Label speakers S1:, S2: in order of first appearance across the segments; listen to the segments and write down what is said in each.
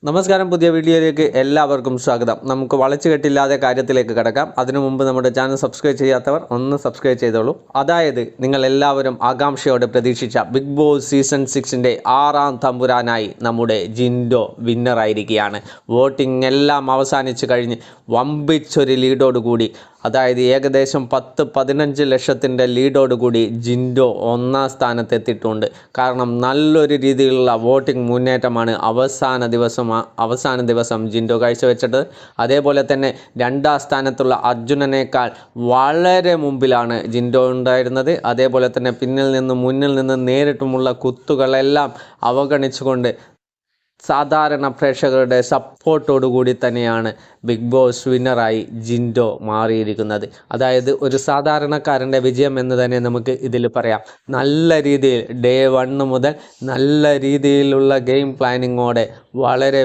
S1: നമസ്കാരം, പുതിയ വീഡിയോയിലേക്ക് എല്ലാവർക്കും സ്വാഗതം. നമുക്ക് വളച്ചുകെട്ടില്ലാതെ കാര്യത്തിലേക്ക് കടക്കാം. അതിനു മുമ്പ് നമ്മുടെ ചാനൽ സബ്സ്ക്രൈബ് ചെയ്യാത്തവർ ഒന്ന് സബ്സ്ക്രൈബ് ചെയ്തോളൂ. അതായത് നിങ്ങൾ എല്ലാവരും ആകാംക്ഷയോടെ പ്രതീക്ഷിച്ച ബിഗ് ബോസ് സീസൺ 6ൻ്റെ 6ാം തമ്പുരാനായി നമ്മുടെ ജിൻഡോ വിന്നറായിരിക്കുകയാണ്. വോട്ടിംഗ് എല്ലാം അവസാനിച്ച് കഴിഞ്ഞ് വമ്പിച്ചൊരു ലീഡോടുകൂടി, അതായത് ഏകദേശം 10-15 ലക്ഷത്തിൻ്റെ ലീഡോടുകൂടി ജിൻഡോ 1ാം സ്ഥാനത്തെത്തിയിട്ടുണ്ട്. കാരണം നല്ലൊരു രീതിയിലുള്ള വോട്ടിംഗ് മുന്നേറ്റമാണ് അവസാന ദിവസം ജിൻഡോ കാഴ്ചവെച്ചത്. അതേപോലെ തന്നെ 2ാം സ്ഥാനത്തുള്ള അർജുനനേക്കാൾ വളരെ മുമ്പിലാണ് ജിൻഡോ ഉണ്ടായിരുന്നത്. അതേപോലെ തന്നെ മുന്നിൽ നിന്ന് നേരിട്ടുമുള്ള കുത്തുകളെല്ലാം അവഗണിച്ചുകൊണ്ട് സാധാരണ പ്രേക്ഷകരുടെ സപ്പോർട്ടോടുകൂടി തന്നെയാണ് ബിഗ് ബോസ് വിന്നറായി ജിൻഡോ മാറിയിരിക്കുന്നത്. അതായത് ഒരു സാധാരണക്കാരൻ്റെ വിജയം എന്ന് തന്നെ നമുക്ക് ഇതിൽ പറയാം. നല്ല രീതിയിൽ ഡേ 1 മുതൽ നല്ല രീതിയിലുള്ള ഗെയിം പ്ലാനിങ്ങോടെ വളരെ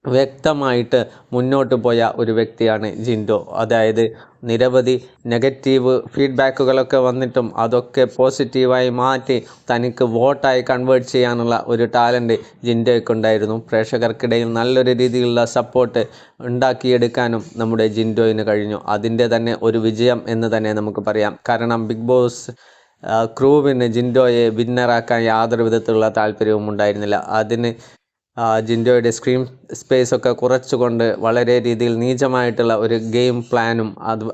S1: വ്യക്തമായിട്ട് മുന്നോട്ട് പോയ ഒരു വ്യക്തിയാണ് ജിൻഡോ. അതായത് നിരവധി നെഗറ്റീവ് ഫീഡ്ബാക്കുകളൊക്കെ വന്നിട്ടും അതൊക്കെ പോസിറ്റീവായി മാറ്റി തനിക്ക് വോട്ടായി കൺവേർട്ട് ചെയ്യാനുള്ള ഒരു ടാലൻറ്റ് ജിൻഡോയ്ക്കുണ്ടായിരുന്നു. പ്രേക്ഷകർക്കിടയിൽ നല്ലൊരു രീതിയിലുള്ള സപ്പോർട്ട് ഉണ്ടാക്കിയെടുക്കാനും നമ്മുടെ ജിൻഡോയിന് കഴിഞ്ഞു. അതിൻ്റെ തന്നെ ഒരു വിജയം എന്ന് തന്നെ നമുക്ക് പറയാം. കാരണം ബിഗ് ബോസ് ക്രൂവിന് ജിൻഡോയെ വിന്നറാക്കാൻ യാതൊരു വിധത്തിലുള്ള താല്പര്യവും ഉണ്ടായിരുന്നില്ല. അതിന് ജിൻഡോയുടെ സ്ക്രീൻ സ്പേസൊക്കെ കുറച്ചുകൊണ്ട് വളരെ രീതിയിൽ നീചമായിട്ടുള്ള ഒരു ഗെയിം പ്ലാനും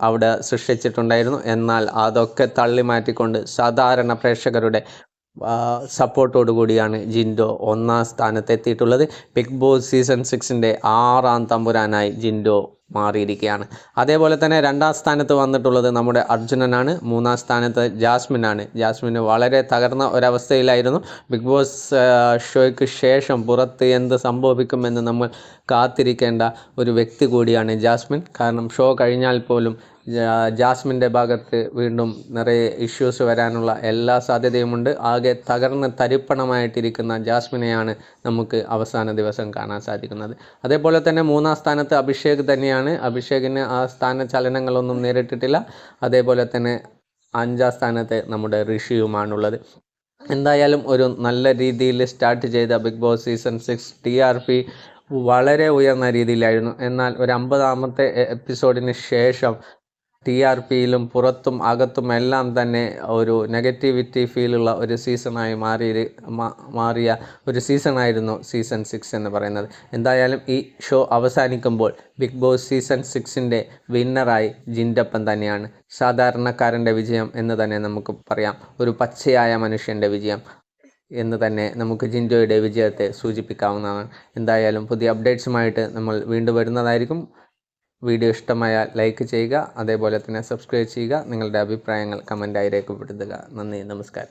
S1: അവിടെ സൃഷ്ടിച്ചിട്ടുണ്ടായിരുന്നു. എന്നാൽ അതൊക്കെ തള്ളി മാറ്റിക്കൊണ്ട് സാധാരണ പ്രേക്ഷകരുടെ സപ്പോർട്ടോടു കൂടിയാണ് ജിൻഡോ 1ാം സ്ഥാനത്തെത്തിയിട്ടുള്ളത്. ബിഗ് ബോസ് സീസൺ 6ൻ്റെ 6ാം തമ്പുരാനായി ജിൻഡോ മാറിയിരിക്കുകയാണ്. അതേപോലെ തന്നെ 2ാം സ്ഥാനത്ത് വന്നിട്ടുള്ളത് നമ്മുടെ അർജുനനാണ്. 3ാം സ്ഥാനത്ത് ജാസ്മിനാണ്. ജാസ്മിന് വളരെ തകർന്ന ഒരവസ്ഥയിലായിരുന്നു. ബിഗ് ബോസ് ഷോയ്ക്ക് ശേഷം പുറത്ത് എന്ത് സംഭവിക്കുമെന്ന് നമ്മൾ കാത്തിരിക്കേണ്ട ഒരു വ്യക്തി കൂടിയാണ് ജാസ്മിൻ. കാരണം ഷോ കഴിഞ്ഞാൽ പോലും ജാസ്മിൻ്റെ ഭാഗത്ത് വീണ്ടും നിറയെ ഇഷ്യൂസ് വരാനുള്ള എല്ലാ സാധ്യതയുമുണ്ട്. ആകെ തകർന്ന് തരിപ്പണമായിട്ടിരിക്കുന്ന ജാസ്മിനെയാണ് നമുക്ക് അവസാന ദിവസം കാണാൻ സാധിക്കുന്നത്. അതേപോലെ തന്നെ 3ാം സ്ഥാനത്ത് അഭിഷേക് തന്നെയാണ്. അഭിഷേകിന് ആ സ്ഥാനചലനങ്ങളൊന്നും നേരിട്ടിട്ടില്ല. അതേപോലെ തന്നെ 5ാം സ്ഥാനത്ത് നമ്മുടെ ഋഷിയുമാണുള്ളത്. എന്തായാലും ഒരു നല്ല രീതിയിൽ സ്റ്റാർട്ട് ചെയ്ത ബിഗ് ബോസ് സീസൺ 6 TRP വളരെ ഉയർന്ന രീതിയിലായിരുന്നു. എന്നാൽ ഒരു 50ാമത്തെ എപ്പിസോഡിന് ശേഷം TRPയിലും പുറത്തും അകത്തും എല്ലാം തന്നെ ഒരു നെഗറ്റിവിറ്റി ഫീലുള്ള ഒരു സീസണായി മാറിയ ഒരു സീസണായിരുന്നു സീസൺ 6 എന്ന് പറയുന്നത്. എന്തായാലും ഈ ഷോ അവസാനിക്കുമ്പോൾ ബിഗ് ബോസ് സീസൺ 6ൻ്റെ വിന്നറായി ജിൻഡപ്പൻ തന്നെയാണ്. സാധാരണക്കാരൻ്റെ വിജയം എന്ന് തന്നെ നമുക്ക് പറയാം. ഒരു പച്ചയായ മനുഷ്യൻ്റെ വിജയം എന്ന് തന്നെ നമുക്ക് ജിൻഡോയുടെ വിജയത്തെ സൂചിപ്പിക്കാവുന്നതാണ്. എന്തായാലും പുതിയ അപ്ഡേറ്റ്സുമായിട്ട് നമ്മൾ വീണ്ടും വരുന്നതായിരിക്കും. വീഡിയോ ഇഷ്ടമായാൽ ലൈക്ക് ചെയ്യുക. അതേപോലെ തന്നെ സബ്സ്ക്രൈബ് ചെയ്യുക. നിങ്ങളുടെ അഭിപ്രായങ്ങൾ കമൻറ്റായി രേഖപ്പെടുത്തുക. നന്ദി, നമസ്കാരം.